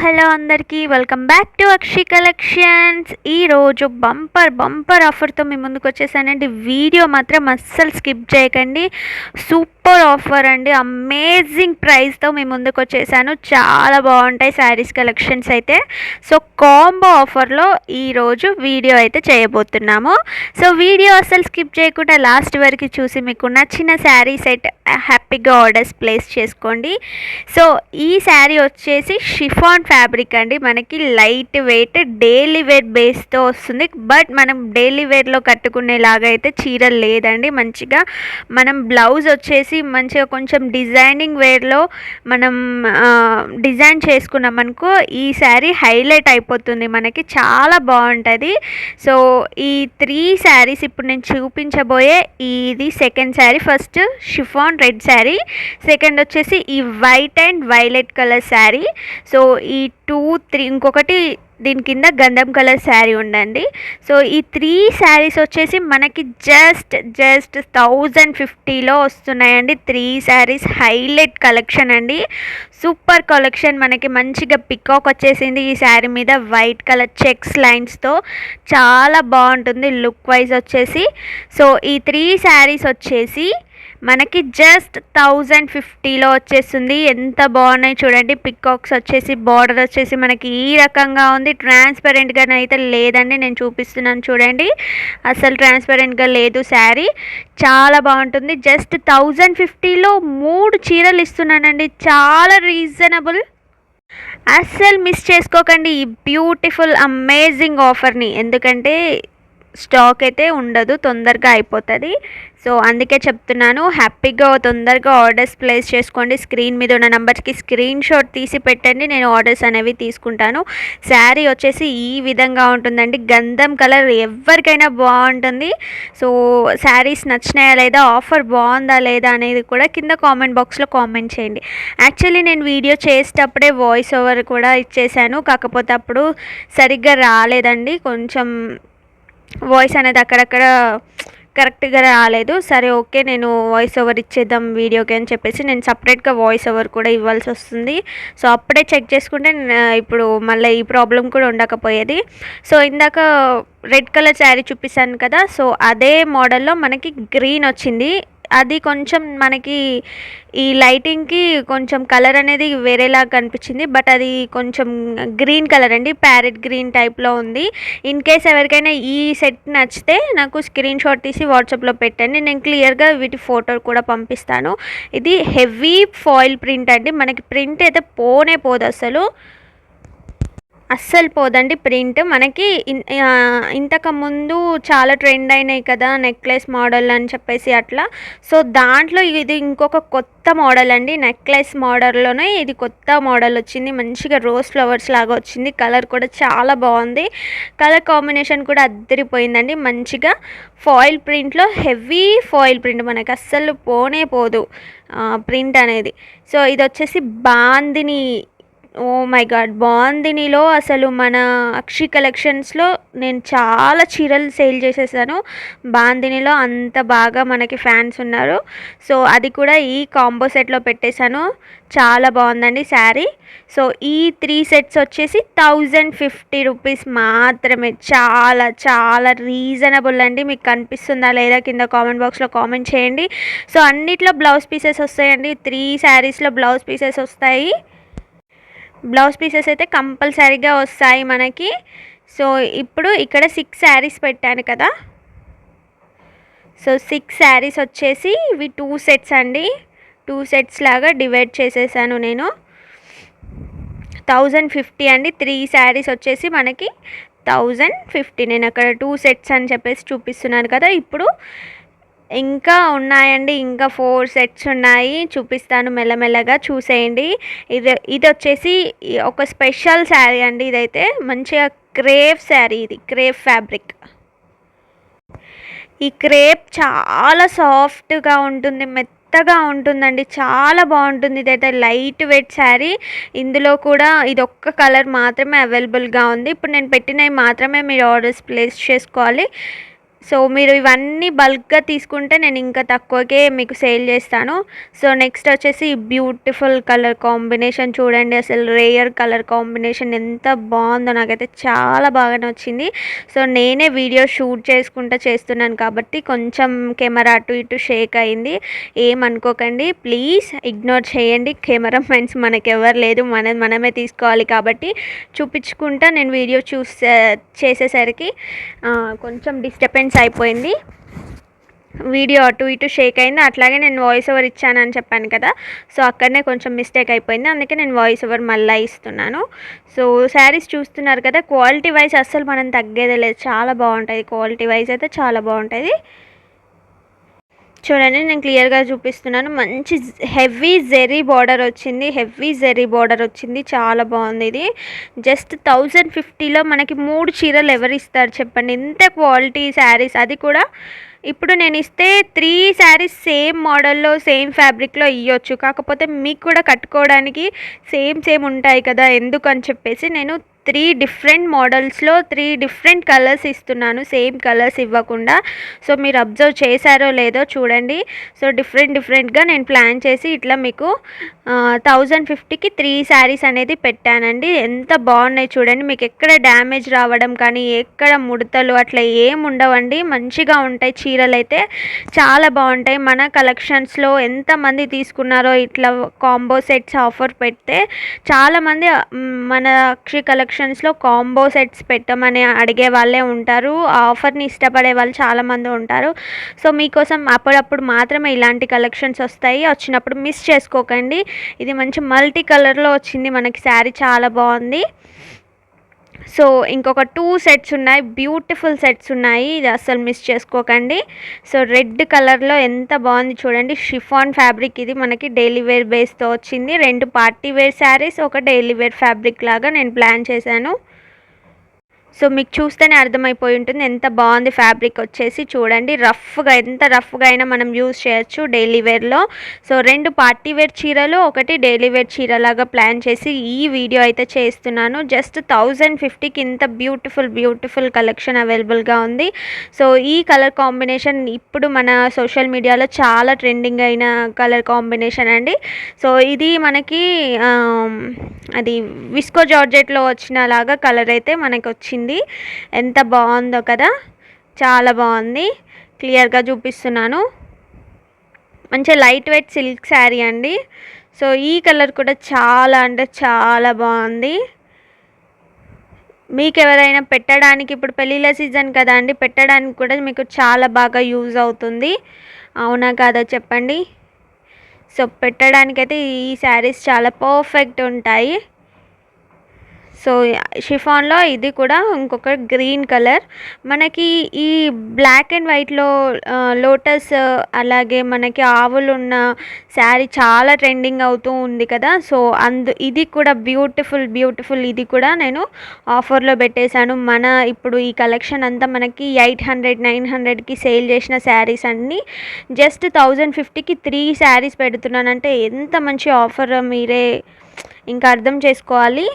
Hello అందరికీ welcome back to Akshi collections. ఈరోజు bumper ఆఫర్తో మీ ముందుకు వచ్చేసానండి. వీడియో మాత్రం అస్సలు స్కిప్ చేయకండి. సూపర్ ఆఫర్ అండి, అమేజింగ్ ప్రైస్తో మీ ముందుకు వచ్చేసాను. చాలా బాగుంటాయి శారీస్ కలెక్షన్స్ అయితే. సో కాంబో ఆఫర్లో ఈరోజు వీడియో అయితే చేయబోతున్నాము. సో వీడియో అస్సలు స్కిప్ చేయకుండా లాస్ట్ వరకు చూసి మీకు నచ్చిన శారీ సెట్ హ్యాపీగా ఆర్డర్స్ ప్లేస్ చేసుకోండి. సో ఈ శారీ వచ్చేసి షిఫాన్ ఫ్యాబ్రిక్ అండి. మనకి లైట్ వెయిట్ డైలీ వేర్ బేస్తో వస్తుంది. బట్ మనం డైలీ వేర్లో కట్టుకునేలాగా అయితే చీరలు లేదండి. మంచిగా మనం బ్లౌజ్ వచ్చేసి మంచిగా కొంచెం డిజైనింగ్ వేర్లో మనం డిజైన్ చేసుకున్నాం అనుకో ఈ శారీ హైలైట్ అయిపోతుంది, మనకి చాలా బాగుంటుంది. సో ఈ 3 శారీస్ ఇప్పుడు నేను చూపించబోయే ఇది second sari. First chiffon red sari, second వచ్చేసి ఈ white and violet colour sari. So ఈ 2, 3 ఇంకొకటి దీని కింద గంధం కలర్ శారీ ఉండండి. సో ఈ 3 శారీస్ వచ్చేసి మనకి జస్ట్ 1050లో వస్తున్నాయండి. 3 శారీస్ హైలైట్ కలెక్షన్ అండి, సూపర్ కలెక్షన్. మనకి మంచిగా పికాక్ వచ్చేసింది ఈ శారీ మీద, వైట్ కలర్ చెక్స్ లైన్స్తో చాలా బాగుంటుంది లుక్ వైజ్ వచ్చేసి. సో ఈ 3 శారీస్ వచ్చేసి మనకి జస్ట్ 1050లో వచ్చేస్తుంది. ఎంత బాగున్నాయి చూడండి. పికాక్స్ వచ్చేసి బార్డర్ వచ్చేసి మనకి ఈ రకంగా ఉంది. ట్రాన్స్పరెంట్గా అయితే లేదండి, నేను చూపిస్తున్నాను చూడండి. అసలు ట్రాన్స్పరెంట్గా లేదు శారీ, చాలా బాగుంటుంది. జస్ట్ 1050లో 3 చీరలు ఇస్తున్నానండి, చాలా రీజనబుల్. అస్సలు మిస్ చేసుకోకండి ఈ బ్యూటిఫుల్ అమేజింగ్ ఆఫర్ని, ఎందుకంటే స్టాక్ అయితే ఉండదు, తొందరగా అయిపోతుంది. సో అందుకే చెప్తున్నాను, హ్యాపీగా తొందరగా ఆర్డర్స్ ప్లేస్ చేసుకోండి. స్క్రీన్ మీద ఉన్న నెంబర్కి స్క్రీన్ షాట్ తీసి పెట్టండి, నేను ఆర్డర్స్ అనేవి తీసుకుంటాను. శారీ వచ్చేసి ఈ విధంగా ఉంటుందండి, గంధం కలర్ ఎవరికైనా బాగుంటుంది. సో శారీస్ నచ్చినాయా లేదా, ఆఫర్ బాగుందా లేదా అనేది కూడా కింద కామెంట్ బాక్స్లో కామెంట్ చేయండి. యాక్చువల్లీ నేను వీడియో చేసేటప్పుడే వాయిస్ ఓవర్ కూడా ఇచ్చేసాను, కాకపోతే అప్పుడు సరిగ్గా రాలేదండి, కొంచెం వాయిస్ అనేది అక్కడక్కడ కరెక్ట్గా రాలేదు. సరే ఓకే, నేను వాయిస్ ఓవర్ ఇచ్చేద్దాం వీడియోకి అని చెప్పేసి నేను సపరేట్గా వాయిస్ ఓవర్ కూడా ఇవ్వాల్సి వస్తుంది. సో అప్పుడే చెక్ చేసుకుంటే ఇప్పుడు మళ్ళీ ఈ ప్రాబ్లం కూడా ఉండకపోయేది. సో ఇందాక రెడ్ కలర్ శారీ చూపిస్తాను కదా, సో అదే మోడల్లో మనకి గ్రీన్ వచ్చింది. అది కొంచెం మనకి ఈ లైటింగ్కి కొంచెం కలర్ అనేది వేరేలాగా కనిపించింది, బట్ అది కొంచెం గ్రీన్ కలర్ అండి, ప్యారెట్ గ్రీన్ టైప్లో ఉంది. ఇన్ కేస్ ఎవరికైనా ఈ సెట్ నచ్చితే నాకు స్క్రీన్ షాట్ తీసి వాట్సాప్లో పెట్టండి, నేను క్లియర్గా వీటి ఫోటో కూడా పంపిస్తాను. ఇది హెవీ ఫాయిల్ ప్రింట్ అండి, మనకి ప్రింట్ అయితే పోనే పోదు, అస్సలు పోదండి ప్రింట్. మనకి ఇంతకుముందు చాలా ట్రెండ్ అయినాయి కదా నెక్లెస్ మోడల్ అని చెప్పేసి అట్లా. సో దాంట్లో ఇది ఇంకొక కొత్త మోడల్ అండి, నెక్లెస్ మోడల్లోనే ఇది కొత్త మోడల్ వచ్చింది. మంచిగా రోజ్ ఫ్లవర్స్ లాగా వచ్చింది, కలర్ కూడా చాలా బాగుంది, కలర్ కాంబినేషన్ కూడా అద్దరిపోయిందండి. మంచిగా ఫాయిల్ ప్రింట్లో, హెవీ ఫాయిల్ ప్రింట్, మనకి అస్సలు పోనే పోదు ప్రింట్ అనేది. సో ఇది వచ్చేసి బాందిని, ఓ మై గాడ్, బాందినిలో అసలు మన అక్షి కలెక్షన్స్లో నేను చాలా చీరలు సేల్ చేసేసాను. బాందినిలో అంత బాగా మనకి ఫ్యాన్స్ ఉన్నారు. సో అది కూడా ఈ కాంబో సెట్లో పెట్టేశాను, చాలా బాగుందండి శారీ. సో ఈ 3 సెట్స్ వచ్చేసి 1050 రూపీస్ మాత్రమే, చాలా చాలా రీజనబుల్ అండి. మీకు కనిపిస్తుందా లేదా కింద కామెంట్ బాక్స్లో కామెంట్ చేయండి. సో అన్నిట్లో బ్లౌజ్ పీసెస్ వస్తాయండి, 3 శారీస్లో బ్లౌజ్ పీసెస్ వస్తాయి. బ్లౌజ్ పీసెస్ అయితే కంపల్సరీగా వస్తాయి మనకి. సో ఇప్పుడు ఇక్కడ 6 శారీస్ పెట్టాను కదా, సో 6 శారీస్ వచ్చేసి ఇవి 2 సెట్స్ అండి, 2 సెట్స్ లాగా డివైడ్ చేసేసాను నేను. 1050 అండి, 3 శారీస్ వచ్చేసి మనకి 1050. నేను అక్కడ 2 సెట్స్ అని చెప్పేసి చూపిస్తున్నాను కదా. ఇప్పుడు ఇంకా ఉన్నాయండి, ఇంకా 4 సెట్స్ ఉన్నాయి, చూపిస్తాను మెల్లమెల్లగా, చూసేయండి. ఇది వచ్చేసి ఒక స్పెషల్ శారీ అండి, ఇదైతే మంచిగా క్రేప్ శారీ, ఇది క్రేప్ ఫ్యాబ్రిక్. ఈ క్రేప్ చాలా సాఫ్ట్గా ఉంటుంది, మెత్తగా ఉంటుందండి, చాలా బాగుంటుంది. ఇదైతే లైట్ వెయిట్ శారీ. ఇందులో కూడా ఇది ఒక్క కలర్ మాత్రమే అవైలబుల్గా ఉంది. ఇప్పుడు నేను పెట్టినవి మాత్రమే మీరు ఆర్డర్స్ ప్లేస్ చేసుకోవాలి. సో మీరు ఇవన్నీ బల్క్గా తీసుకుంటే నేను ఇంకా తక్కువకే మీకు సేల్ చేస్తాను. సో నెక్స్ట్ వచ్చేసి బ్యూటిఫుల్ కలర్ కాంబినేషన్ చూడండి, అసలు రేయర్ కలర్ కాంబినేషన్ ఎంత బాగుందో, నాకైతే చాలా బాగా నచ్చింది. సో నేనే వీడియో షూట్ చేసుకుంటూ చేస్తున్నాను కాబట్టి కొంచెం కెమెరా అటు ఇటు షేక్ అయింది, ఏమనుకోకండి ప్లీజ్, ఇగ్నోర్ చేయండి. కెమెరా మైన్స్ మనకెవరు లేదు, మనమే తీసుకోవాలి కాబట్టి చూపించుకుంటా నేను వీడియో చేసేసరికి కొంచెం డిస్టర్బెన్స్ అయిపోయింది, వీడియో అటు ఇటు షేక్ అయింది. అట్లాగే నేను వాయిస్ ఓవర్ ఇచ్చానని చెప్పాను కదా, సో అక్కడనే కొంచెం మిస్టేక్ అయిపోయింది, అందుకే నేను వాయిస్ ఓవర్ మళ్ళీ ఇస్తున్నాను. సో శారీస్ చూస్తున్నారు కదా, క్వాలిటీ వైజ్ అస్సలు మనం తగ్గేదే లేదు, చాలా బాగుంటుంది, క్వాలిటీ వైజ్ అయితే చాలా బాగుంటుంది. చూడండి నేను క్లియర్గా చూపిస్తున్నాను, మంచి హెవీ జెరీ బార్డర్ వచ్చింది, చాలా బాగుంది. ఇది జస్ట్ 1050లో మనకి 3 చీరలు ఎవరు ఇస్తారు చెప్పండి, ఇంత క్వాలిటీ శారీస్, అది కూడా ఇప్పుడు నేను ఇస్తే 3 శారీస్ సేమ్ మోడల్లో సేమ్ ఫ్యాబ్రిక్లో ఇవ్వచ్చు, కాకపోతే మీకు కూడా కట్టుకోవడానికి సేమ్ ఉంటాయి కదా, ఎందుకని చెప్పేసి నేను 3 డిఫరెంట్ మోడల్స్లో 3 డిఫరెంట్ కలర్స్ ఇస్తున్నాను, సేమ్ కలర్స్ ఇవ్వకుండా. సో మీరు అబ్జర్వ్ చేశారో లేదో చూడండి. సో డిఫరెంట్గా నేను ప్లాన్ చేసి ఇట్లా మీకు 1050కి 3 శారీస్ అనేది పెట్టానండి. ఎంత బాగున్నాయి చూడండి, మీకు ఎక్కడ డ్యామేజ్ రావడం కానీ ఎక్కడ ముడతలు అట్లా ఏం ఉండవండి, మంచిగా ఉంటాయి చీరలు అయితే చాలా బాగుంటాయి. మన కలెక్షన్స్లో ఎంతమంది తీసుకున్నారో ఇట్లా కాంబో సెట్స్ ఆఫర్ పెడితే, చాలామంది మన అక్షి కలెక్షన్స్లో కాంబో సెట్స్ పెట్టమని అడిగే వాళ్ళే ఉంటారు, ఆ ఆఫర్ని ఇష్టపడే వాళ్ళు చాలామంది ఉంటారు. సో మీకోసం అప్పుడప్పుడు మాత్రమే ఇలాంటి కలెక్షన్స్ వస్తాయి, వచ్చినప్పుడు మిస్ చేసుకోకండి. ఇది మంచి మల్టీ కలర్లో వచ్చింది మనకి శారీ, చాలా బాగుంది. సో ఇంకొక 2 సెట్స్ ఉన్నాయి, బ్యూటిఫుల్ సెట్స్ ఉన్నాయి, ఇది అస్సలు మిస్ చేసుకోకండి. సో రెడ్ కలర్లో ఎంత బాగుంది చూడండి, షిఫాన్ ఫ్యాబ్రిక్, ఇది మనకి డైలీ వేర్ బేస్తో వచ్చింది. 2 పార్టీ వేర్ శారీస్, ఒక డైలీ వేర్ ఫ్యాబ్రిక్ లాగా నేను ప్లాన్ చేశాను. సో మీకు చూస్తేనే అర్థమైపోయి ఉంటుంది ఎంత బాగుంది ఫ్యాబ్రిక్ వచ్చేసి, చూడండి రఫ్గా, ఎంత రఫ్గా అయినా మనం యూజ్ చేయొచ్చు డైలీ వేర్లో. సో 2 పార్టీ వేర్ చీరలు, ఒకటి డైలీ వేర్ చీరలాగా ప్లాన్ చేసి ఈ వీడియో అయితే చేస్తున్నాను. జస్ట్ 1050కి ఇంత బ్యూటిఫుల్ కలెక్షన్ అవైలబుల్గా ఉంది. సో ఈ కలర్ కాంబినేషన్ ఇప్పుడు మన సోషల్ మీడియాలో చాలా ట్రెండింగ్ అయిన కలర్ కాంబినేషన్ అండి. సో ఇది మనకి అది విస్కో జార్జెట్లో వచ్చిన లాగా కలర్ అయితే మనకి వచ్చింది, ఎంత బాగుందో కదా, చాలా బాగుంది, క్లియర్గా చూపిస్తున్నాను. మంచి లైట్ వెయిట్ సిల్క్ శారీ అండి. సో ఈ కలర్ కూడా చాలా అంటే చాలా బాగుంది. మీకు ఎవరైనా పెట్టడానికి, ఇప్పుడు పెళ్ళిళ్ళ సీజన్ కదా అండి, పెట్టడానికి కూడా మీకు చాలా బాగా యూజ్ అవుతుంది, అవునా కాదా చెప్పండి. సో పెట్టడానికైతే ఈ శారీస్ చాలా పర్ఫెక్ట్ ఉంటాయి. సో షిఫాన్లో ఇది కూడా ఇంకొక గ్రీన్ కలర్, మనకి ఈ బ్లాక్ అండ్ వైట్లో లోటస్ అలాగే మనకి ఆవులు ఉన్న శారీ చాలా ట్రెండింగ్ అవుతూ ఉంది కదా. సో ఇది కూడా బ్యూటిఫుల్, ఇది కూడా నేను ఆఫర్లో పెట్టేశాను. మన ఇప్పుడు ఈ కలెక్షన్ అంతా మనకి 800-900కి సేల్ చేసిన శారీస్ అన్నీ జస్ట్ 1050కి 3 శారీస్ పెడుతున్నానంటే ఎంత మంచి ఆఫర్, మీరే ఇంకా అర్థం చేసుకోవాలి.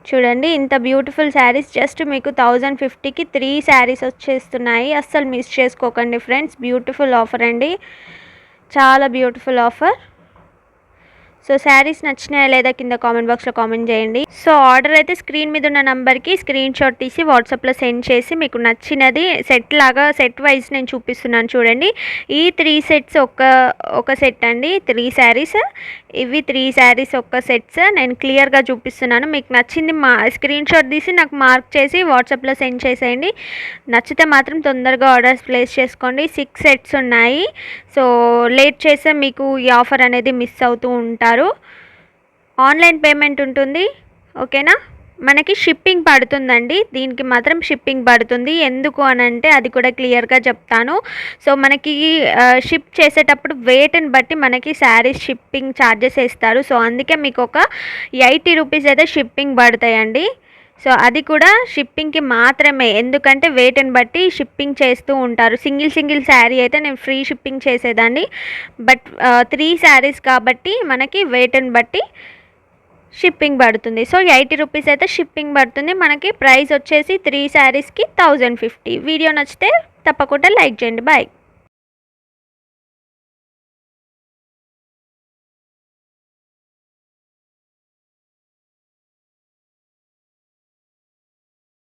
చూడండి ఇంత బ్యూటిఫుల్ శారీస్ జస్ట్ మీకు 1050కి 3 శారీస్ వచ్చేస్తున్నాయి, అస్సలు మిస్ చేసుకోకండి ఫ్రెండ్స్, బ్యూటిఫుల్ ఆఫర్ అండి, చాలా బ్యూటిఫుల్ ఆఫర్. సో శారీస్ నచ్చినాయా లేదా కింద కామెంట్ బాక్స్లో కామెంట్ చేయండి. సో ఆర్డర్ అయితే స్క్రీన్ మీద ఉన్న నెంబర్కి స్క్రీన్ షాట్ తీసి వాట్సాప్లో సెండ్ చేసి మీకు నచ్చినది సెట్ వైజ్ నేను చూపిస్తున్నాను చూడండి. ఈ 3 సెట్స్ ఒక సెట్ అండి, 3 శారీస్, ఇవి 3 శారీస్ ఒక్క సెట్స్ నేను క్లియర్గా చూపిస్తున్నాను. మీకు నచ్చింది స్క్రీన్ షాట్ తీసి నాకు మార్క్ చేసి వాట్సాప్లో సెండ్ చేసేయండి. నచ్చితే మాత్రం తొందరగా ఆర్డర్స్ ప్లేస్ చేసుకోండి. 6 సెట్స్ ఉన్నాయి, సో లేట్ చేస్తే మీకు ఈ ఆఫర్ అనేది మిస్ అవుతూ ఉంటారు. ఆన్లైన్ పేమెంట్ ఉంటుంది, ఓకేనా. మనకి షిప్పింగ్ పడుతుందండి, దీనికి మాత్రం షిప్పింగ్ పడుతుంది, ఎందుకు అని అంటే అది కూడా క్లియర్గా చెప్తాను. సో మనకి షిప్ చేసేటప్పుడు వెయిట్ని బట్టి మనకి శారీస్ షిప్పింగ్ ఛార్జెస్ వేస్తారు. సో అందుకే మీకు ఒక 80 రూపీస్ అయితే షిప్పింగ్ పడతాయండి. సో అది కూడా షిప్పింగ్కి మాత్రమే, ఎందుకంటే వెయిట్ని బట్టి షిప్పింగ్ చేస్తూ ఉంటారు. సింగిల్ శారీ అయితే నేను ఫ్రీ షిప్పింగ్ చేసేదాన్ని, బట్ 3 శారీస్ కాబట్టి మనకి వెయిట్ని బట్టి షిప్పింగ్ పడుతుంది. సో 80 రూపీస్ అయితే షిప్పింగ్ పడుతుంది. మనకి ప్రైస్ వచ్చేసి 3 శారీస్‌కి 1050. వీడియో నచ్చితే తప్పకుండా లైక్ చేయండి. బాయ్.